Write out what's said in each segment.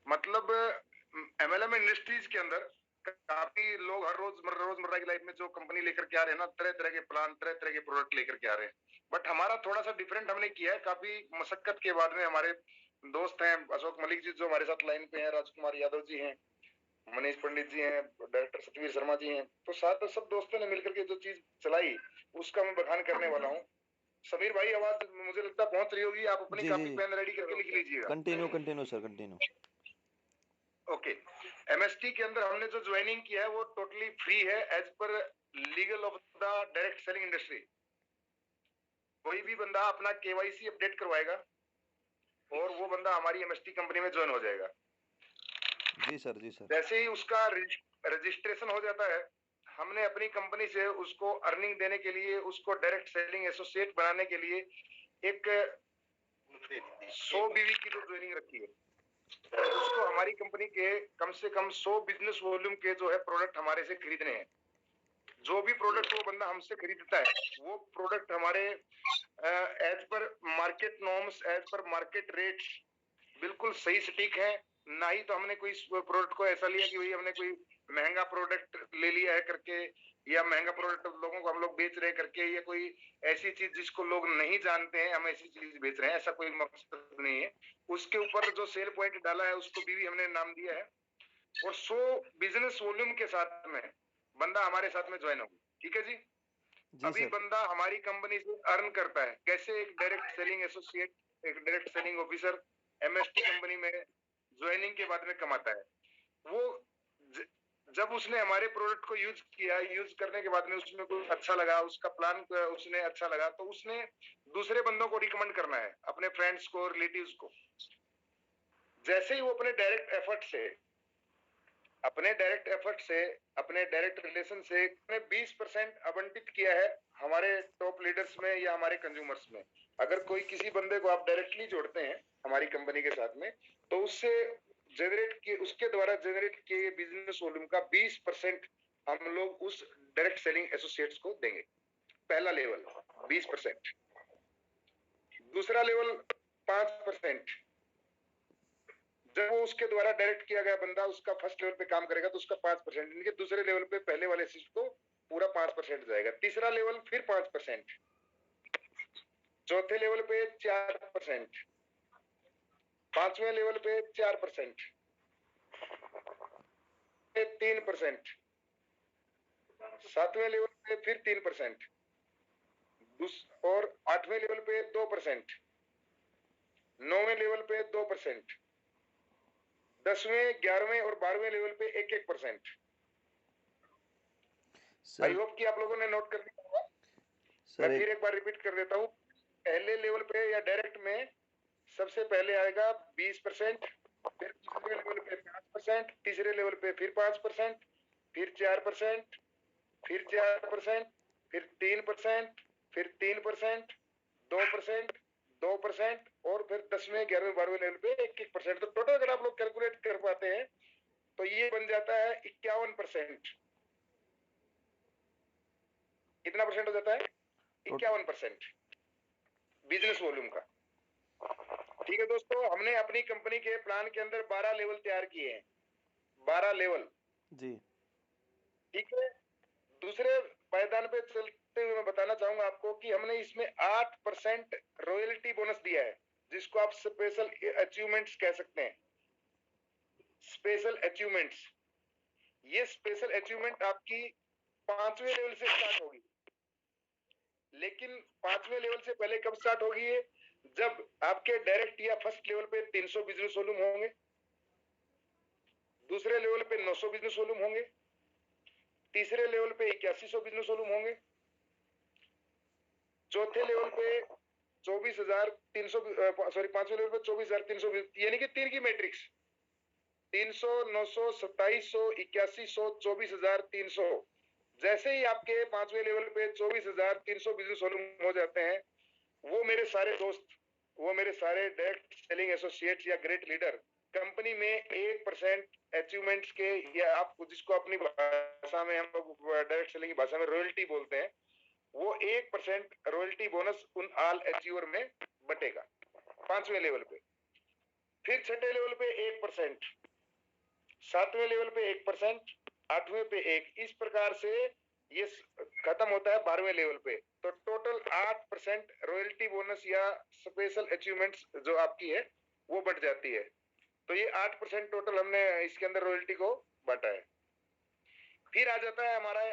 मतलब MLM industries के अंदर काफी लोग हर रोजमर्रा की लाइफ में जो कंपनी लेकर के आ रहे हैं ना, तरह तरह के प्लान, तरह तरह के प्रोडक्ट लेकर के आ रहे हैं। बट हमारा थोड़ा सा डिफरेंट हमने किया है, काफी मशक्कत के बाद में। हमारे दोस्त हैं अशोक मलिक जी जो हमारे साथ लाइन पे हैं, राजकुमार यादव जी हैं, मनीष पंडित जी हैं, डायरेक्टर सतवीर शर्मा जी हैं, तो साथ सब दोस्तों ने मिलकर के जो चीज चलाई उसका मैं बखान करने वाला हूँ। समीर भाई, आवाज मुझे लगता है पहुंच रही होगी, आप अपनी जी जी, कॉपी पेन रेडी करके लिख लीजिएगा। Continue continue sir, continue. Okay. MST के अंदर हमने जो ज्वाइनिंग किया है वो टोटली फ्री है, as per legal of the direct selling industry. कोई भी बंदा अपना केवाईसी अपडेट करवाएगा और वो बंदा हमारी एमएसटी कंपनी में ज्वाइन हो जाएगा। जी सर, जी सर। जैसे ही उसका रजिस्ट्रेशन हो जाता है, हमने अपनी कंपनी से उसको अर्निंग देने के लिए, उसको डायरेक्ट सेलिंग एसोसिएट बनाने के लिए एक 100 बीवी की जो ज्वाइनिंग रखी है, उसको हमारी कंपनी के कम से कम 100 बिजनेस वॉल्यूम के जो है प्रोडक्ट हमारे से खरीदने हैं। जो भी प्रोडक्ट वो बंदा हमसे खरीदता है वो प्रोडक्ट हमारे as per market norms, as per market rates बिल्कुल सही सटीक है। ना ही तो हमने कोई प्रोडक्ट को ऐसा लिया कि भाई हमने कोई महंगा प्रोडक्ट ले लिया है करके, या महंगा प्रोडक्ट लोगों को हम लोग बेच रहे हैं करके, या कोई ऐसी चीज जिसको लोग नहीं जानते हैं हम ऐसी चीज बेच रहे हैं, ऐसा कोई मकसद नहीं है। उसके ऊपर जो सेल पॉइंट डाला है उसको भी हमने नाम दिया है। और 100 बिजनेस वॉल्यूम के साथ में बंदा हमारे साथ में ज्वाइन होगा। ठीक है जी। जी अभी सर। बंदा हमारी कंपनी से अर्न करता है कैसे? एक डायरेक्ट सेलिंग एसोसिएट, एक direct selling officer MST company में ज्वाइनिंग के बाद में कमाता है। वो जब उसने हमारे प्रोडक्ट को यूज किया, यूज करने के बाद में उसमें कुछ अच्छा लगा, उसका प्लान उसने अच्छा लगा, तो उसने दूसरे बंदों को रिकमेंड करना है, अपने फ्रेंड्स को, रिलेटिव्स को। जैसे ही वो अपने डायरेक्ट एफर्ट से, अपने डायरेक्ट रिलेशन से 20% आवंटित किया है हमारे टॉप लीडर्स में या हमारे कंज्यूमर्स में। अगर कोई किसी बंदे को आप डायरेक्टली जोड़ते हैं हमारी कंपनी के साथ में, तो उससे उसके द्वारा जनरेट किए बिजनेस वॉल्यूम का 20% हम लोग उस डायरेक्ट सेलिंग एसोसिएट्स को देंगे। पहला लेवल 20%। दूसरा लेवल 5%। जब वो उसके द्वारा डायरेक्ट किया गया बंदा उसका फर्स्ट लेवल पे काम करेगा तो उसका 5%, इनके दूसरे लेवल पे पहले वाले असिस्ट को पूरा 5% जाएगा। तीसरा लेवल फिर 5%, चौथे लेवल पे 4%, पांचवें लेवल पे 4%, 3%, सातवें लेवल पे फिर 3%, और आठवें लेवल पे 2%, नौवें लेवल पे 2%, 10वें, 11वें और 12वें लेवल पे 1-1%। आई सर होप कि आप लोगों ने नोट कर लिया होगा। मैं सर फिर एक एक बार रिपीट कर देता हूँ। पहले लेवल पे या डायरेक्ट में सबसे पहले आएगा 20%, फिर दूसरे लेवल पे 5%, तीसरे लेवल पे फिर 5%, फिर 4%, फिर 4%, फिर 3%, फिर 3%, 2%, 2%, और फिर 10वें, 11वें, 12वें लेवल पे 1-1%। तो टोटल अगर आप लोग कैलकुलेट कर पाते हैं तो ये बन जाता है 51%। कितना परसेंट हो जाता है? 51% बिजनेस वॉल्यूम का। ठीक है दोस्तों, हमने अपनी कंपनी के प्लान के अंदर 12 लेवल तैयार किए हैं। 12 लेवल। जी। ठीक है। दूसरे पायदान पे चलते हुए मैं बताना चाहूंगा आपको कि हमने इसमें 8% रॉयल्टी बोनस दिया है, जिसको आप स्पेशल अचीवमेंट्स कह सकते हैं। स्पेशल अचीवमेंट्स, ये स्पेशल अचीवमेंट आपकी 5वें लेवल से स्टार्ट होगी। लेकिन 5वें लेवल से पहले कब स्टार्ट होगी ये? जब आपके डायरेक्ट या फर्स्ट लेवल पे 300 बिजनेस वॉल्यूम होंगे, दूसरे लेवल पे 900 बिजनेस वॉल्यूम होंगे, तीसरे लेवल पे 8100 बिजनेस वॉल्यूम होंगे, चौथे लेवल पे 24,300, सॉरी, पांचवें लेवल पे 24,300, यानी कि 3 की मैट्रिक्स 300, 900, 2700, 8100, 24,300। जैसे ही आपके 5वें लेवल पे 24,300 बिजनेस वॉल्यूम हो जाते हैं, वो मेरे सारे दोस्त, वो मेरे सारे डायरेक्ट सेलिंग एसोसिएट्स या ग्रेट लीडर कंपनी में 1% अचीवमेंट्स के, या आप जिसको अपनी भाषा में, हम लोग डायरेक्ट सेलिंग की भाषा में रॉयल्टी बोलते हैं, वो 1% रॉयल्टी बोनस उन ऑल अचीवर में बटेगा 5वें लेवल पे। फिर छठे लेवल पे 1%, सातवें लेवल पे 1%, आठवें पे 1, इस प्रकार से ये खत्म होता है 12वें लेवल पे। तो टोटल 8% रॉयल्टी बोनस या स्पेशल अचीवमेंट्स जो आपकी है वो बढ़ जाती है। तो ये 8% टोटल हमने इसके अंदर रॉयल्टी को बांटा है। फिर आ जाता है हमारा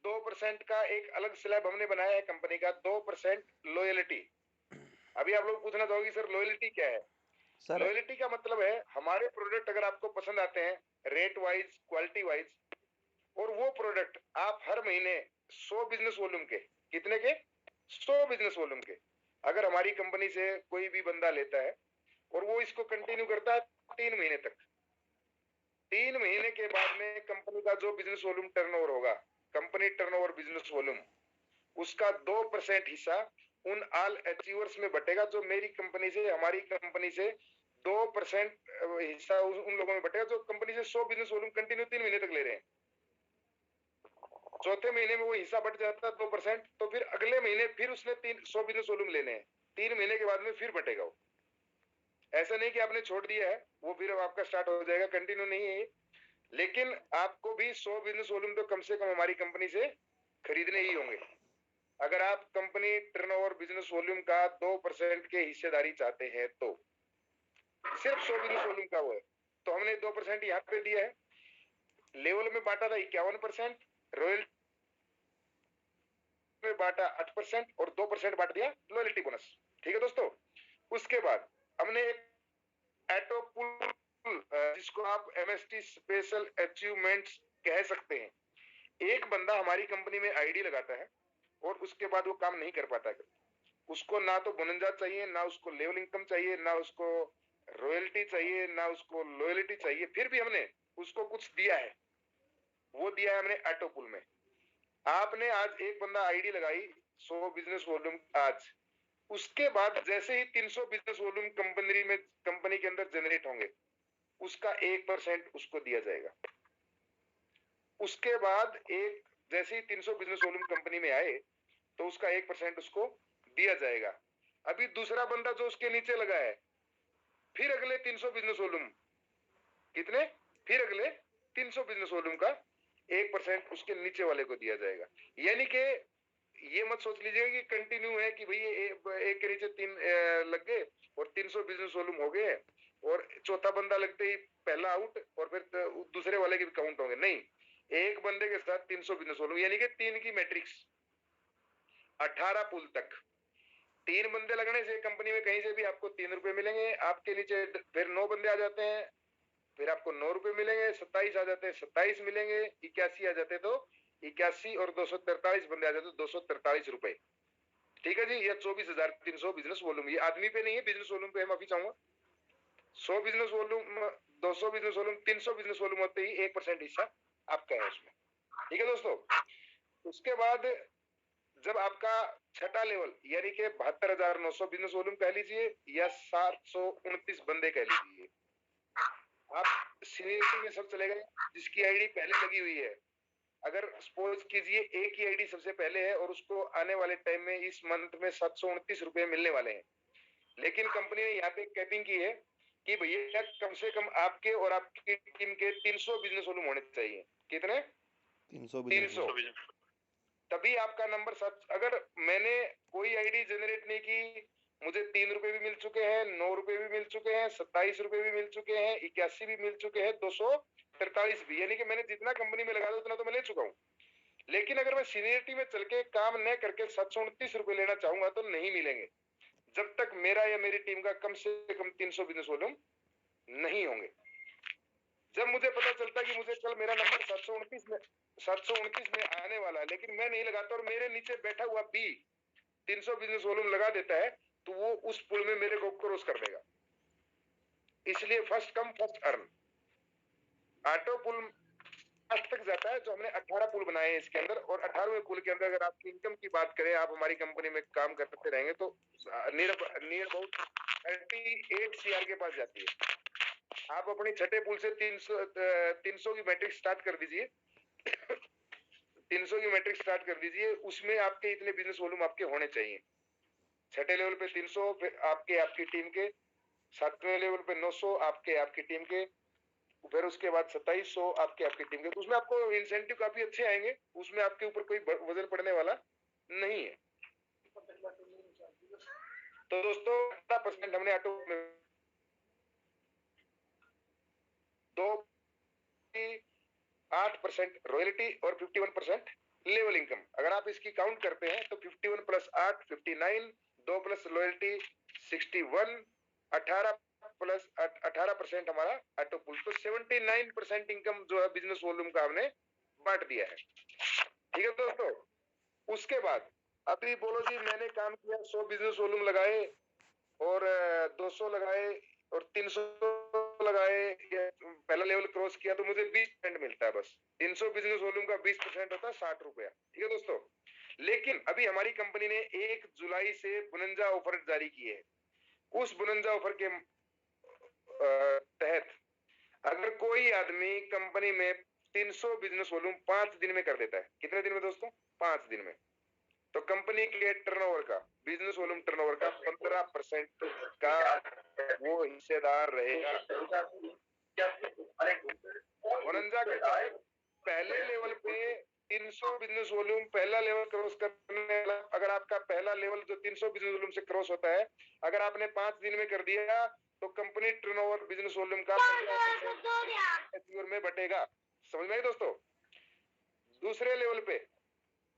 2% का एक अलग स्लैब हमने बनाया है कंपनी का, 2% लॉयल्टी। अभी आप लोग पूछना चाहोगे सर लॉयल्टी क्या है? सर लॉयल्टी का मतलब है हमारे प्रोडक्ट अगर आपको पसंद आते हैं रेट वाइज, क्वालिटी वाइज, और वो प्रोडक्ट आप हर महीने 100 बिजनेस वॉल्यूम के, कितने के? 100 बिजनेस वॉल्यूम के, अगर हमारी कंपनी से कोई भी बंदा लेता है और वो इसको कंटिन्यू करता है 3 महीने तक, 3 महीने के बाद में कंपनी का जो बिजनेस वॉल्यूम टर्नओवर होगा, कंपनी टर्नओवर बिजनेस वॉल्यूम, उसका 2% हिस्सा उन ऑल अचीवर्स में बटेगा जो मेरी कंपनी से, हमारी कंपनी से 2% हिस्सा उन लोगों में बटेगा जो कंपनी से 100 बिजनेस वॉल्यूम कंटिन्यू 3 महीने तक ले रहे हैं। चौथे महीने में वो हिस्सा बढ़ जाता है 2%, तो फिर अगले महीने फिर उसने 100 बिजनेस वॉल्यूम लेने हैं, 3 महीने के बाद में फिर बटेगा वो। ऐसा नहीं कि आपने छोड़ दिया है, वो फिर आपका स्टार्ट हो जाएगा, कंटिन्यू नहीं है, लेकिन आपको भी 100 बिजनेस वॉल्यूम तो कम से कम हमारी कंपनी से खरीदने ही होंगे। अगर आप कंपनी टर्नओवर बिजनेस वॉल्यूम का 2% के हिस्सेदारी चाहते हैं तो सिर्फ 100 बिजनेस वॉल्यूम का वो है, तो हमने 2% यहाँ पे दिया है। लेवल में बांटा था 51%, रॉयल में बांटा 8% और 2% बांट दिया लॉयल्टी बोनस। ठीक है दोस्तों। उसके बाद हमने एक एटोपुल, जिसको आप एमएसटी स्पेशल अचीवमेंट्स कह सकते हैं, एक बंदा हमारी कंपनी में आईडी लगाता है और उसके बाद वो काम नहीं कर पाता है, उसको ना तो बोनंजा चाहिए, ना उसको लेवल इनकम चाहिए, ना उसको रॉयल्टी चाहिए, ना उसको लॉयल्टी चाहिए, फिर भी हमने उसको कुछ दिया है, वो दिया है हमने एटोपुल में। आपने आज एक बंदा आईडी लगाई 100 बिजनेस वॉल्यूम आज, उसके बाद जैसे ही 300 बिजनेस वॉल्यूम कंपनी के अंदर जनरेट होंगे, उसका 1% उसको दिया जाएगा। उसके बाद एक जैसे ही 300 बिजनेस वॉल्यूम कंपनी में आए तो उसका 1% उसको दिया जाएगा। अभी दूसरा बंदा जो उसके नीचे लगा है, फिर अगले 300 बिजनेस वॉल्यूम, कितने? फिर अगले 300 बिजनेस वॉल्यूम का 1% उसके नीचे वाले को दिया जाएगा। यानी कि ये मत सोच लीजिएगा कि कंटिन्यू है कि भाई एक के नीचे 3 लग गए और 300 बिजनेस वॉल्यूम हो गए और चौथा बंदा लगते ही पहला आउट और फिर दूसरे वाले के भी काउंट होंगे, नहीं, एक बंदे के साथ 300 बिजनेस वॉल्यूम, यानी कि 3 की मैट्रिक्स 18 पुल तक। 3 बंदे लगने से कंपनी में कहीं से भी आपको 3 रुपए मिलेंगे, आपके नीचे फिर 9 बंदे आ जाते हैं, फिर आपको 9 रुपए मिलेंगे, 27 आ जाते हैं 27 मिलेंगे, 81 आ जाते तो 81 और 243 बंदे आ जाते 243 रुपए। ठीक है जी, ये 24,300 बिजनेस वॉल्यूम, ये आदमी पे नहीं है, बिजनेस वॉल्यूम पे, माफी चाहूंगा। 100 business volume, 200 business volume, 300 business volume होते ही 1% हिस्सा आपका है उसमें। ठीक है दोस्तों। उसके बाद जब आपका छठा लेवल यानी कि 72,900 बिजनेस वॉल्यूम कह लीजिए या 729 बंदे कह लीजिए, आप सीनियरिटी में सब चले गए, जिसकी आईडी पहले लगी हुई है, अगर सपोज कीजिए एक ही आईडी सबसे पहले है और उसको आने वाले टाइम में इस मंथ में 729 रुपए मिलने वाले हैं, लेकिन कंपनी ने यहाँ पे कैपिंग की है कि भैया कम से कम आपके और आपकी टीम के 300 बिजनेस वॉल्यूम होने चाहिए। कितने? 300। तभी आपका नंबर 7। अगर मैंने कोई आईडी जनरेट नहीं की, मुझे 3 रुपए भी मिल चुके हैं, 9 रुपए भी मिल चुके हैं, 27 रुपए भी मिल चुके हैं, 81 भी मिल चुके हैं, 243 भी, यानी कि मैंने जितना कंपनी में लगा दिया उतना तो मैं ले चुका हूँ। लेकिन अगर मैं सीनियरिटी में चल के काम न करके 729 रुपए लेना चाहूंगा तो नहीं मिलेंगे, जब तक मेरा या मेरी टीम का कम से कम 300 बिजनेस वॉल्यूम नहीं होंगे। जब मुझे पता चलता कि मुझे कल मेरा नंबर 729 में आने वाला है, लेकिन मैं नहीं लगाता और मेरे नीचे बैठा हुआ बी 300 बिजनेस वॉल्यूम लगा देता है, तो वो उस पुल में मेरे को क्रॉस कर देगा। इसलिए first come first earn. Auto pull last तक जाता है, जो हमने 18 पुल बनाए हैं इसके अंदर, और 18वें पुल के अंदर अगर आपकी इनकम की बात करें, आप हमारी कंपनी में काम करते रहेंगे तो नियर अबाउट 38 CR के पास जाती है। आप अपनी छठे पुल से 300 की मैट्रिक स्टार्ट कर दीजिए 300 की मैट्रिक स्टार्ट कर दीजिए, उसमें आपके इतने बिजनेस वॉल्यूम आपके होने चाहिए। छठे लेवल पे 300, फिर आपकी टीम के 7वें लेवल पे 900 आपकी टीम के, फिर उसके बाद 2700 आपकी टीम के। तो उसमें आपको इंसेंटिव काफी अच्छे आएंगे, उसमें आपके ऊपर कोई वजन पड़ने वाला नहीं है। तो दोस्तों 18% हमने ऑटो में, 8% रॉयल्टी और 51% लेवल इनकम। अगर आप इसकी काउंट करते हैं तो 51 प्लस 8 59, 2 प्लस रॉयल्टी 61, 18 प्लस 18% हमारा ऑटो पुल। तो 79% इनकम जो है बिजनेस वॉल्यूम का हमने बांट दिया है। ठीक है दोस्तों, उसके बाद अभी बोलो जी मैंने काम किया, 100 बिजनेस वॉल्यूम लगाए और 200 लगाए और 300 लगाए, पहला लेवल क्रॉस किया तो मुझे 20% मिलता है बस। 300 बिजनेस वॉल्यूम का 20% होता है 60 रुपया। ठीक है दोस्तों, लेकिन अभी हमारी कंपनी ने 1 जुलाई से बुनंजा ऑफर जारी की है। उस बुनंजा ऑफर के तहत अगर कोई आदमी कंपनी में 300 बिजनेस वॉल्यूम 5 दिन में कर देता है, कितने दिन में दोस्तों? 5 दिन में, तो कंपनी के टर्नओवर का, बिजनेस वॉल्यूम टर्नओवर का 15% का वो हिस्सेदार रहेगा। बुनंजा के तहत पहले लेवल पे 300 बिजनेस वॉल्यूम, पहला लेवल क्रॉस करने, अगर आपका पहला लेवल जो 300 बिजनेस वॉल्यूम से क्रॉस होता है, अगर आपने 5 दिन में कर दिया तो कंपनी टर्नओवर बिजनेस वॉल्यूम का 15% में बटेगा। समझ में आई दोस्तों? दूसरे लेवल पे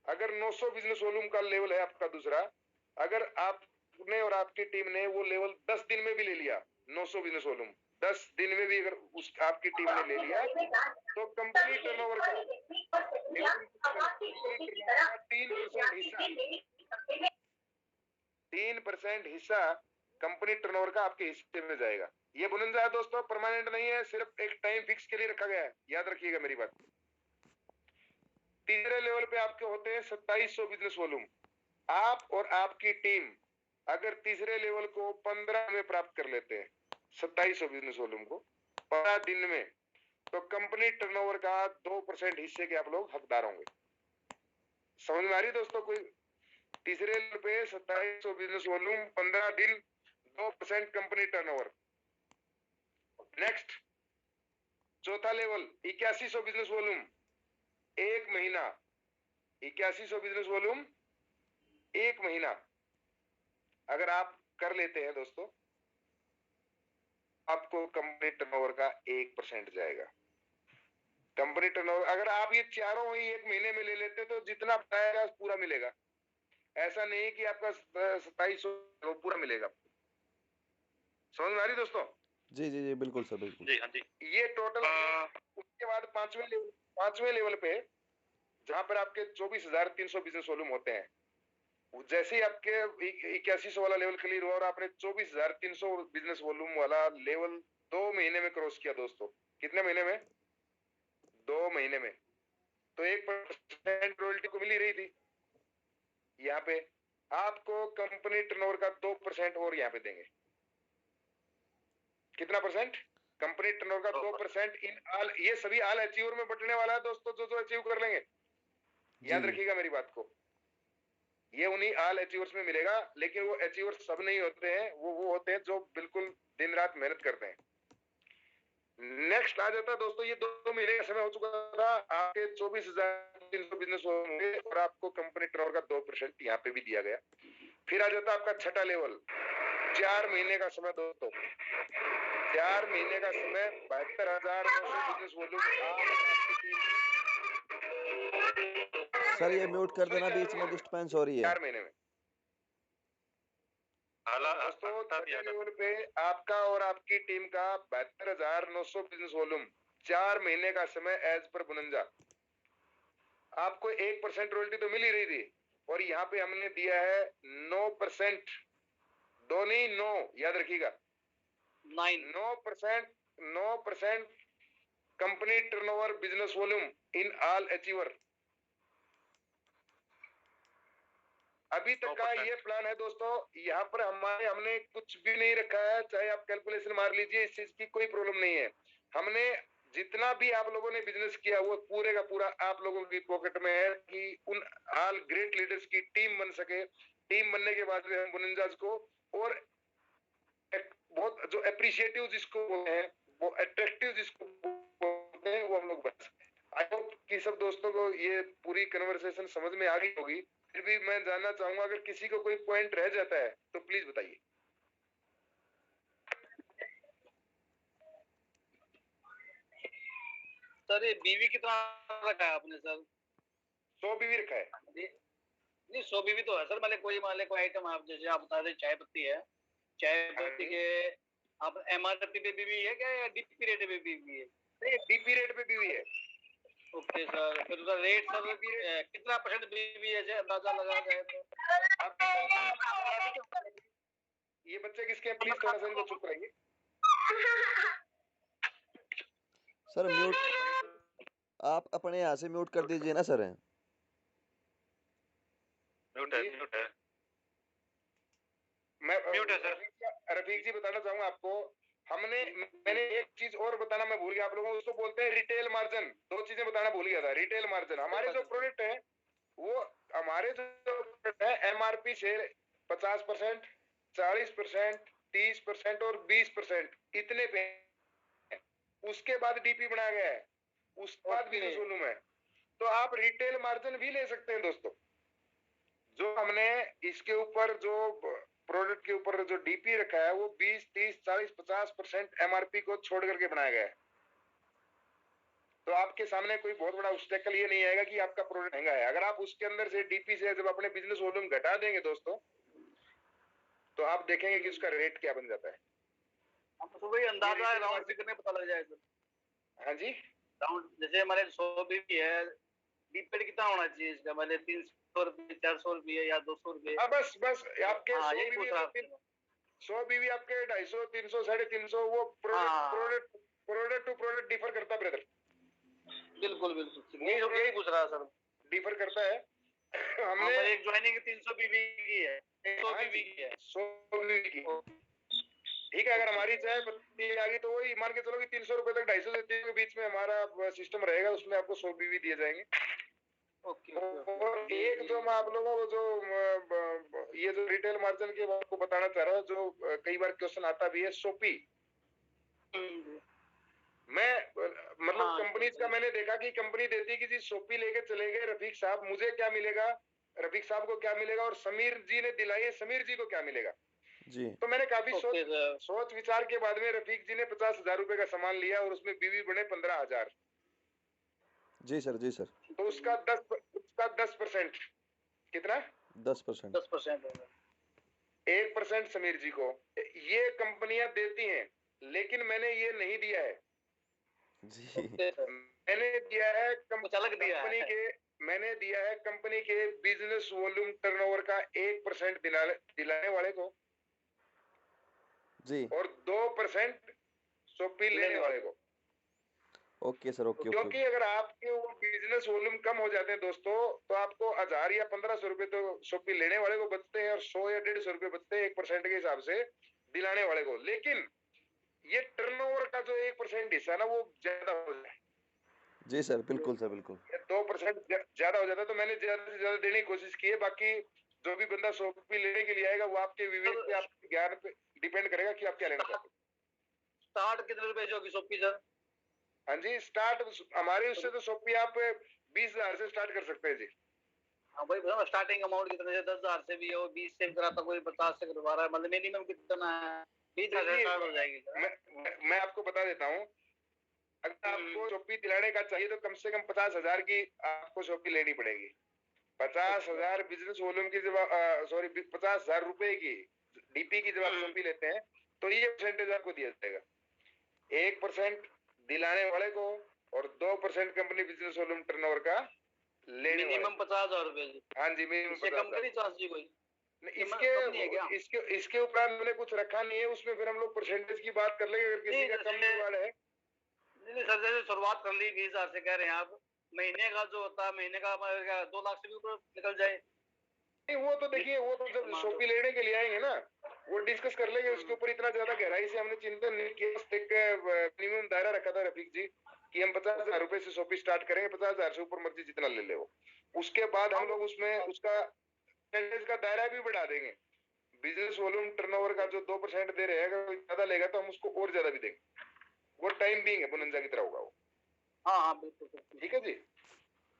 अगर 900 बिजनेस वॉल्यूम का लेवल है आपका दूसरा, अगर आपने और आपकी टीम ने वो लेवल 10 दिन में भी ले लिया, 900 बिजनेस वॉल्यूम 10 दिन में भी अगर उस आपकी टीम ने ले लिया, तो कंपनी टर्नओवर का 3% हिस्सा कंपनी टर्नओवर का आपके हिस्से में जाएगा। ये बुनंजा है दोस्तों, परमानेंट नहीं है, सिर्फ एक टाइम फिक्स के लिए रखा गया है, याद रखिएगा मेरी बात। तीसरे लेवल पे आपके होते हैं 2700 बिजनेस वॉल्यूम। आप और आपकी टीम अगर तीसरे लेवल को 15 में प्राप्त कर लेते हैं, 2700 बिजनेस वॉल्यूम को 15 दिन में, तो कंपनी टर्नओवर का 2% हिस्से के आप लोग हकदार होंगे। समझ में आ रही है दोस्तों? कोई तीसरे लेवल पे 2700 बिजनेस वॉल्यूम 15 दिन 2% कंपनी टर्नओवर। नेक्स्ट चौथा लेवल 8100 बिजनेस वॉल्यूम 1 महीना, 8100 बिजनेस वॉल्यूम 1 महीना अगर आप कर लेते हैं दोस्तों, आपको कंपनी टर्नओवर का 1% जाएगा। कंपनी टर्नओवर अगर आप ये चारों ही 1 महीने में ले लेते तो जितना बताएगा पूरा मिलेगा। ऐसा नहीं कि आपका 2700 पूरा मिलेगा। समझ में आ रही दोस्तों? जी जी जी बिल्कुल सर, बिल्कुल जी हाँ जी। ये टोटल। उसके बाद पांचवें लेवल पे जहां पर आपके 24,300 बिजनेस वॉल्यूम होते हैं, जैसे ही आपके 8100 वाला लेवल क्लियर हुआ और आपने 24,300 बिजनेस वॉल्यूम वाला लेवल 2 महीने में क्रॉस किया दोस्तों, कितने महीने में? 2 महीने में, तो 1% रॉयल्टी को मिल ही रही थी। यहाँ पे आपको कंपनी टर्नओवर का 2% और यहाँ पे देंगे। कितना परसेंट? कंपनी टर्नओवर का 2% इन ऑल, ये सभी ऑल अचीवर में बटने वाला है दोस्तों, जो अचीव कर लेंगे। याद रखिएगा मेरी बात को, ये उन्हीं ऑल अचीवर्स में मिलेगा, लेकिन वो अचीवर्स सब नहीं होते हैं, वो होते हैं जो बिल्कुल दिन रात मेहनत करते हैं। नेक्स्ट आ जाता है दोस्तों, ये 2 महीने का समय हो चुका था, आपके 24,300 बिजनेस होंगे और आपको कंपनी टर्नओवर का 2% यहाँ पे भी दिया गया। फिर आ जाता है आपका छठा लेवल, 4 महीने का समय दोस्तों, 4 महीने का समय, 72,900 बिजनेस वॉल्यूम। सर ये म्यूट कर देना, बीच में डिस्टर्बेंस हो रही है। 4 महीने में दोस्तों छठे लेवल पे आपका और आपकी टीम का 72,900 बिजनेस वॉल्यूम, 4 महीने का समय एज पर बुनंजा। आपको 1% रॉयल्टी तो मिल ही रही थी, और यहाँ पे हमने दिया है 9%, 2 नहीं 9, याद रखिएगा 9% company turnover business volume in all achiever. अभी तक का ये प्लान है दोस्तों। यहाँ पर हमने कुछ भी नहीं रखा है, चाहे आप कैलकुलेशन मार लीजिए, इस चीज की कोई प्रॉब्लम नहीं है। हमने जितना भी आप लोगों ने बिजनेस किया वो पूरे का पूरा आप लोगों की पॉकेट में है, कि उन ऑल ग्रेट लीडर्स की टीम बन सके। टीम बनने के बाद में हम बुनंजाज को और बहुत जो अप्रिशिएटिव जिसको बोलते हैं, वो अट्रैक्टिव जिसको बोलते हैं, वो हम लोग बन सकते हैं। आई होप कि सब दोस्तों को ये पूरी कन्वर्सेशन समझ में आ गई होगी। फिर भी मैं जानना चाहूंगा, अगर किसी को कोई पॉइंट रह जाता है तो प्लीज बताइए। सर ये बीवी कितना रखा है आपने सर? 100 बीवी रखा है? नहीं 100 बीवी तो है सर, मान ले कोई आइटम आप जैसे आप बता रहे चाय पत्ती है, चाय पत्ती के आप एमआरपी पे बीवी है क्या या डीपी रेट पे बीवी है? नहीं, डीपी रेट पे बीवी है। ओके सर, फिर उसका रेट सर कितना परसेंट बीवी है जैसे अंदाजा लगा जाए तो? ये बच्चे किसके हैं? प्लीज थोड़ा सा इनको चुप कराइए। सर म्यूट, आप अपने यहाँ से म्यूट कर दीजिए ना सर। म्यूट है मैं म्यूट है सर। रफीक जी बताना चाहूंगा आपको, मैंने एक चीज और बताना मैं भूल गया आप लोगों को, उसको बोलते हैं रिटेल मार्जिन। 2 चीजें बताना भूल गया था। रिटेल मार्जिन, हमारे जो प्रोडक्ट है वो हमारे जो प्रोडक्ट है एमआरपी से 50%, 40%, 30% और 20% इतने पे, उसके बाद डीपी बनाया गया है, उसके बाद बिजनेस वॉल्यूम है। तो आप रिटेल मार्जिन भी ले सकते हैं दोस्तों। जो हमने इसके ऊपर जो प्रोडक्ट के ऊपर जो डीपी रखा है वो 20, 30, 40, 50% एमआरपी को छोड़ करके बनाया गया है। तो आपके सामने कोई बहुत बड़ा ऑब्स्टेकल ये नहीं आएगा कि आपका प्रोडक्ट महंगा है। अगर आप उसके अंदर से डीपी से जब अपने बिजनेस वॉल्यूम घटा देंगे दोस्तों, तो आप देखेंगे कि उसका रेट क्या बन जाता है। आपको वही अंदाजा है, राउंड फिगर में पता लग जाए सर। हाँ जी, राउंड जैसे हमारे 100 बीवी है, डीपी कितना होना चाहिए इसका? मतलब 300 रुपये, 400 रुपये या 200 रुपये? बस आपके 100 बीवी आपके 250, 300, 350 वो प्रोडक्ट टू प्रोडक्ट डिफर करता है ब्रदर। बिल्कुल यही पूछ रहा सर, डिफर करता है। हमने एक ज्वाइनिंग 300 बीवी की है, 100 बीवी की है, 100 बीवी की, ठीक है। अगर हमारी चाय पत्ती आ गई तो वही मान के चलो कि 300 रुपए तक 250 से 300 के बीच में हमारा सिस्टम रहेगा, उसमें आपको 100 बीवी दिए जाएंगे। और एक जो मैं आप लोगों को जो ये जो रिटेल मार्जिन के आपको बताना चाह रहा हूँ, जो कई बार क्वेश्चन आता भी है, सोपी। मैं मतलब कंपनीज का मैंने देखा कि कंपनी देती है कि जी सोपी लेके चले गए रफीक साहब, मुझे क्या मिलेगा, रफीक साहब को क्या मिलेगा, और समीर जी ने दिलाई है, समीर जी को क्या मिलेगा जी। तो मैंने काफी सोच विचार के बाद में रफीक जी ने 50,000 रुपए का सामान लिया और उसमें बीवी बने 15,000। जी सर। तो उसका 10% कितना? 10%। 1% समीर जी को ये कंपनियां देती हैं, लेकिन मैंने ये नहीं दिया है जी। मैंने दिया है कंपनी के बिजनेस वॉल्यूम टर्नओवर का 1% दिलाने वाले को जी, और 2% सोपी लेने वाले को। Okay sir, okay. क्योंकि अगर आपके वो बिजनेस वॉल्यूम कम हो जाते हैं दोस्तों, तो आपको 1000 या 1500 रुपए तो सोपी लेने वाले को बचते हैं और 100 या 150 रुपए बचते हैं 1% के हिसाब से दिलाने वाले को। लेकिन ये टर्नओवर का जो 1% हिस्सा ना वो ज्यादा हो जाए। जी सर, बिल्कुल सर, बिल्कुल। 2% ज्यादा हो जाता है, तो मैंने ज्यादा से ज्यादा देने की कोशिश की है। बाकी जो भी बंदा सोपी लेने के लिए आएगा वो आपके विवेक पे, आपके ज्ञान पे डिपेंड करेगा कि आप क्या लेना चाहते हैं। स्टार्ट कितने रुपए होगी सोपी सर? हाँ जी, स्टार्ट हमारे उससे तो सोपी आप 20,000 से स्टार्ट कर सकते हैं जी। हाँ भाई, स्टार्टिंग अमाउंट कितने से? 10,000 से भी हो, 20 से भी कराता, कोई 50 से करवा रहा है, मतलब मिनिमम कितना है? 20,000 स्टार्ट हो जाएगी। मैं आपको बता देता हूँ, अगर आपको सोपी दिलाने का चाहिए तो कम से कम 50,000 की आपको सोपी लेनी पड़ेगी। 50,000 बिजनेस वॉल्यूम की जब 50,000 रुपए की डीपी की जब आप सोपी लेते हैं तो ये परसेंटेज आपको दिया जाएगा। 1% दिलाने वाले को और 2% कंपनी बिजनेस वॉल्यूम टर्नओवर का लेने वाले। मिनिमम 50,000 रुपए। हाँ जी, मिनिमम 50,000। इसके ऊपर मैंने कुछ रखा नहीं है, उसमें फिर हम लोग परसेंटेज की बात कर लेंगे। अगर किसी का कम जुगाड़ है, नहीं सर, जैसे शुरुआत कर ली 20,000 से कह रहे हैं आप, महीने का जो होता है, महीने का 2 लाख से भी ऊपर निकल जाए। नहीं वो तो देखिए, वो तो जब सोपी लेने के लिए आएंगे ना वो डिस्कस कर लेंगे। उसके ऊपर इतना ज्यादा गहराई से हमने चिंतन नहीं किया। एक मिनिमम दायरा रखा था रफीक जी कि हम 50,000 रुपए से सोपी स्टार्ट करेंगे, 50,000 से ऊपर मर्जी जितना ले ले वो। उसके बाद हम लोग उसमें उसका का दायरा भी बढ़ा देंगे। बिजनेस वॉल्यूम टर्नओवर का जो 2% दे रहे हैं, अगर कोई ज्यादा लेगा तो हम उसको और ज्यादा भी देंगे। वो टाइम बीइंग है, बोनंजा की तरह होगा वो। हाँ हाँ बिल्कुल बिल्कुल। ठीक है जी।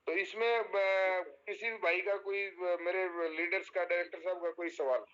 तो इसमें किसी भी भाई का कोई मेरे लीडर्स का, डायरेक्टर साहब का कोई सवाल?